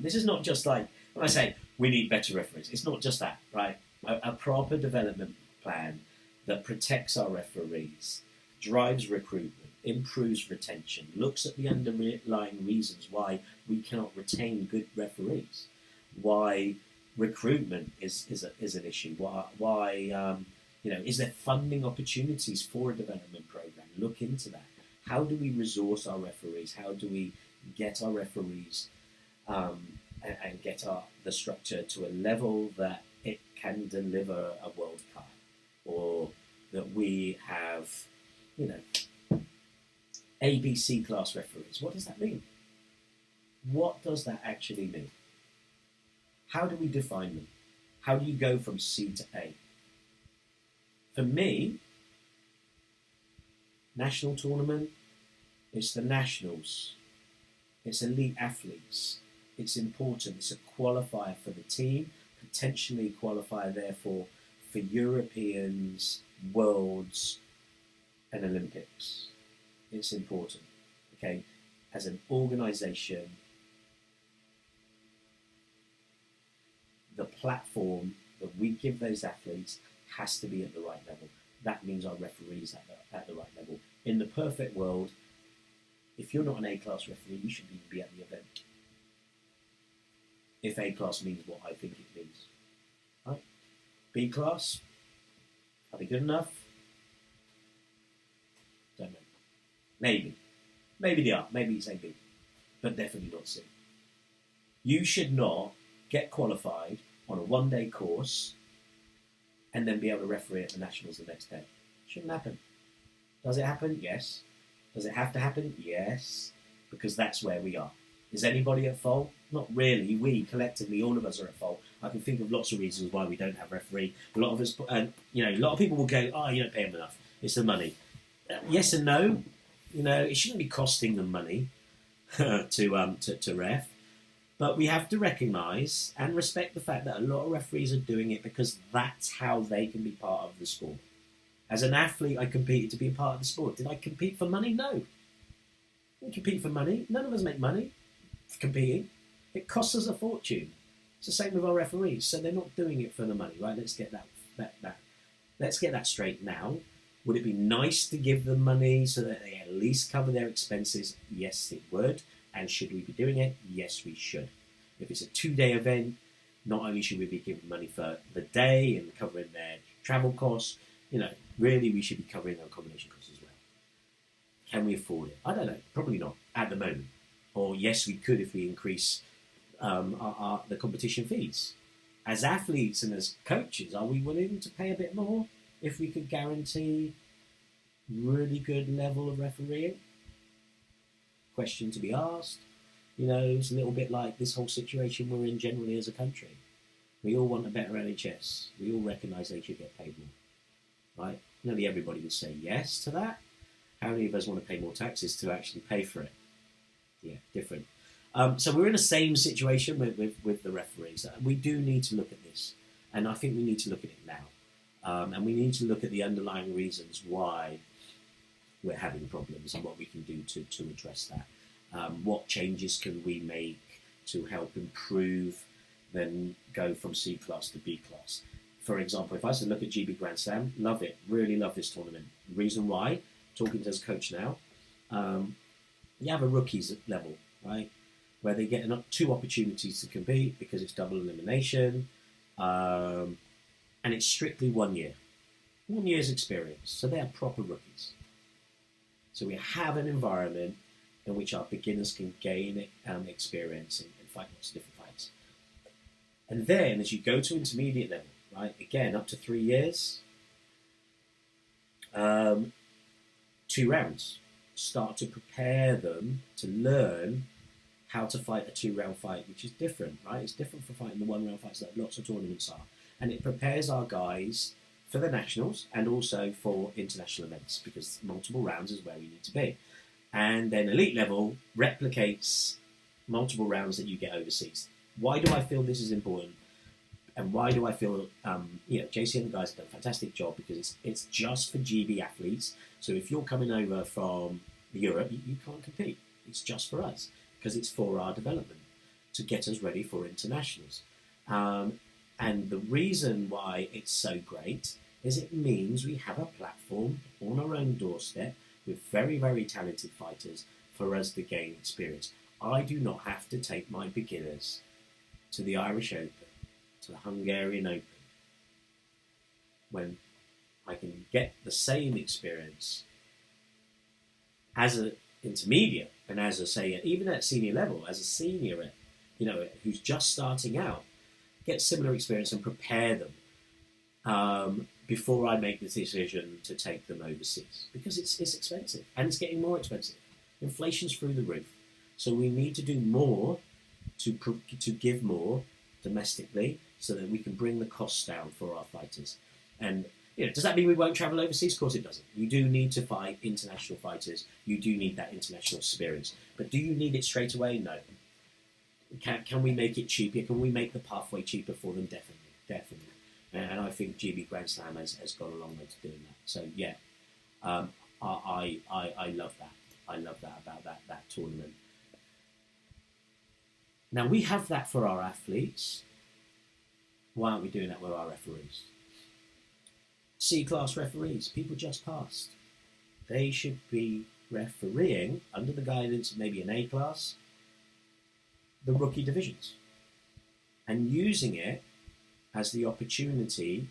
This is not just like, when I say we need better referees, it's not just that, right? A proper development plan that protects our referees, drives recruitment, improves retention, looks at the underlying reasons why we cannot retain good referees, why recruitment is an issue, why is there funding opportunities for a development program? Look into that. How do we resource our referees? How do we get our referees and get the structure to a level that it can deliver a World Cup, or that we have, ABC class referees? What does that mean? What does that actually mean? How do we define them? How do you go from C to A? For me, national tournament, it's the nationals. It's elite athletes. It's important. It's a qualifier for the team, potentially qualifier, therefore, for Europeans, Worlds, and Olympics. it's important. Okay, as an organisation, the platform that we give those athletes has to be at the right level. That means our referees at the right level. In the perfect world, if you're not an A-class referee, you shouldn't even be at the event. If A-class means what I think it means. Right? B-class, are they good enough? Don't know. Maybe. Maybe they are. Maybe it's AB. But definitely not C. You should not get qualified on a one-day course and then be able to referee at the Nationals the next day. Shouldn't happen. Does it happen? Yes. Does it have to happen? Yes. Because that's where we are. Is anybody at fault? Not really. We, collectively, all of us are at fault. I can think of lots of reasons why we don't have referee. A lot of us, a lot of people will go, "Oh, you don't pay them enough. It's the money." Yes and no. It shouldn't be costing them money to ref. But we have to recognise and respect the fact that a lot of referees are doing it because that's how they can be part of the sport. As an athlete, I competed to be a part of the sport. Did I compete for money? No. I didn't compete for money. None of us make money for competing. It costs us a fortune. It's the same with our referees. So they're not doing it for the money, right? Let's get that straight now. Would it be nice to give them money so that they at least cover their expenses? Yes, it would. And should we be doing it? Yes, we should. If it's a 2-day event, not only should we be giving money for the day and covering their travel costs, really we should be covering their accommodation costs as well. Can we afford it? I don't know. Probably not at the moment. Or yes, we could if we increase the competition fees. As athletes and as coaches, are we willing to pay a bit more if we could guarantee really good level of refereeing? Question to be asked. It's a little bit like this whole situation we're in generally as a country. We all want a better NHS. We all recognise they should get paid more, right? Nearly everybody would say yes to that. How many of us want to pay more taxes to actually pay for it? Yeah, different. So we're in the same situation with the referees. We do need to look at this, and I think we need to look at it now. And we need to look at the underlying reasons why we're having problems and what we can do to address that. What changes can we make to help improve, then go from C class to B class? For example, if I was to look at GB Grand Slam, love it, really love this tournament. Reason why, talking to as coach now, you have a rookies level, right, where they get 2 opportunities to compete because it's double elimination, and it's strictly 1 year. 1 year's experience, so they are proper rookies. So we have an environment in which our beginners can gain experience and fight lots of different fights. And then as you go to intermediate level, right, again, up to 3 years, 2 rounds. Start to prepare them to learn how to fight a 2-round fight, which is different, right? It's different from fighting the 1-round fights that lots of tournaments are. And it prepares our guys for the nationals and also for international events, because multiple rounds is where we need to be. And then elite level replicates multiple rounds that you get overseas. Why do I feel this is important? And why do I feel, JC and the guys have done a fantastic job, because it's just for GB athletes. So if you're coming over from Europe, you can't compete. It's just for us, because it's for our development to get us ready for internationals. And the reason why it's so great is it means we have a platform on our own doorstep with very, very talented fighters for us to gain experience. I do not have to take my beginners to the Irish Open, to the Hungarian Open, when I can get the same experience as an intermediate and as even at senior level, as a senior, who's just starting out, get similar experience and prepare them before I make the decision to take them overseas, because it's expensive and it's getting more expensive. Inflation's through the roof, so we need to do more to give more domestically so that we can bring the costs down for our fighters. And does that mean we won't travel overseas? Of course it doesn't. You do need to fight international fighters. You do need that international experience. But do you need it straight away? No. Can we make it cheaper? Can we make the pathway cheaper for them? Definitely. And I think GB Grand Slam has gone a long way to doing that. So I love that. I love that about that tournament. Now we have that for our athletes. Why aren't we doing that with our referees? C-class referees, people just passed. They should be refereeing under the guidance of maybe an A-class, the rookie divisions, and using it as the opportunity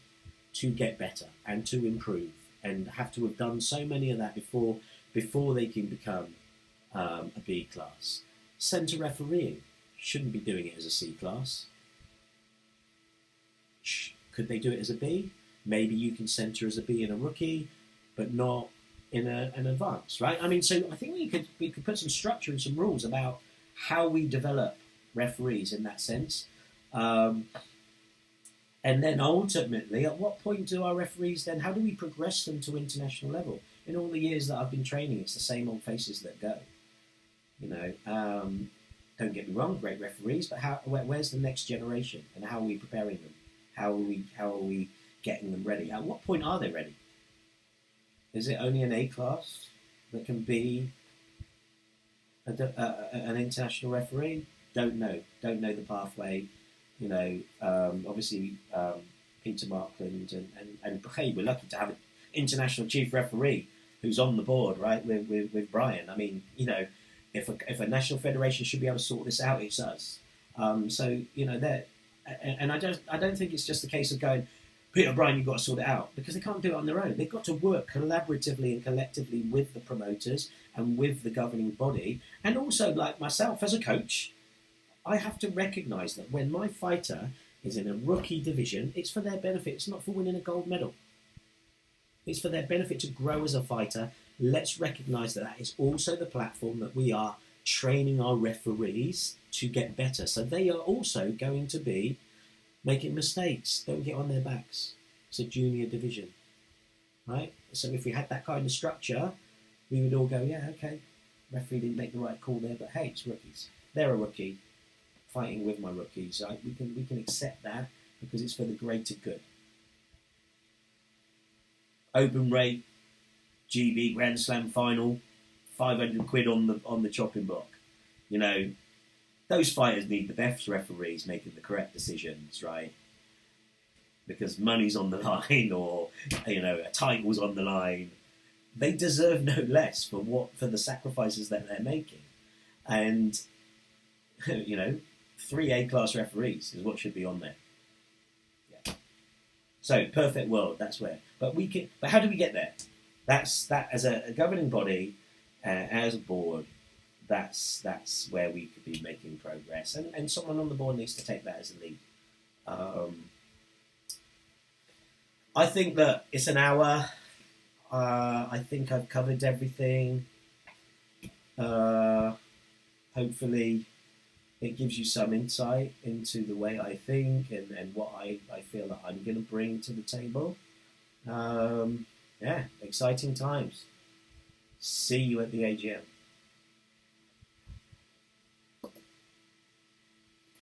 to get better and to improve, and have to have done so many of that before they can become a B class. Centre refereeing shouldn't be doing it as a C class. Could they do it as a B? Maybe you can centre as a B in a rookie, but not in an advance, right? I mean, so I think we could put some structure and some rules about how we develop referees in that sense. And then ultimately, at what point do our referees then, how do we progress them to international level? In all the years that I've been training, it's the same old faces that go. You know, don't get me wrong, great referees, but where's the next generation, and how are we preparing them? How are we getting them ready? At what point are they ready? Is it only an A class that can be an international referee? Don't know the pathway. You know, obviously Peter Markland and hey, we're lucky to have an international chief referee who's on the board, right, with Brian. I mean, you know, if a national federation should be able to sort this out, it's us. So you know, and I don't think it's just a case of going, Peter, Brian, you've got to sort it out, because they can't do it on their own. They've got to work collaboratively and collectively with the promoters and with the governing body, and also, like myself as a coach, I have to recognise that when my fighter is in a rookie division, it's for their benefit. It's not for winning a gold medal. It's for their benefit to grow as a fighter. Let's recognise that is also the platform that we are training our referees to get better. So they are also going to be making mistakes. Don't get on their backs. It's a junior division, right? So if we had that kind of structure, we would all go, yeah, okay, referee didn't make the right call there, but hey, it's rookies. They're a rookie. Fighting with my rookies, right? We can accept that because it's for the greater good. Open rate, GB Grand Slam final, 500 quid on the chopping block. You know, those fighters need the best referees making the correct decisions, right? Because money's on the line, or you know, a title's on the line. They deserve no less for the sacrifices that they're making, and you know. 3 A-class referees is what should be on there. Yeah. So perfect world, that's where. But how do we get there? That's as a governing body, as a board. That's where we could be making progress, and someone on the board needs to take that as a lead. I think that it's an hour. I think I've covered everything. Hopefully. It gives you some insight into the way I think and what I feel that I'm going to bring to the table. Yeah, exciting times. See you at the AGM.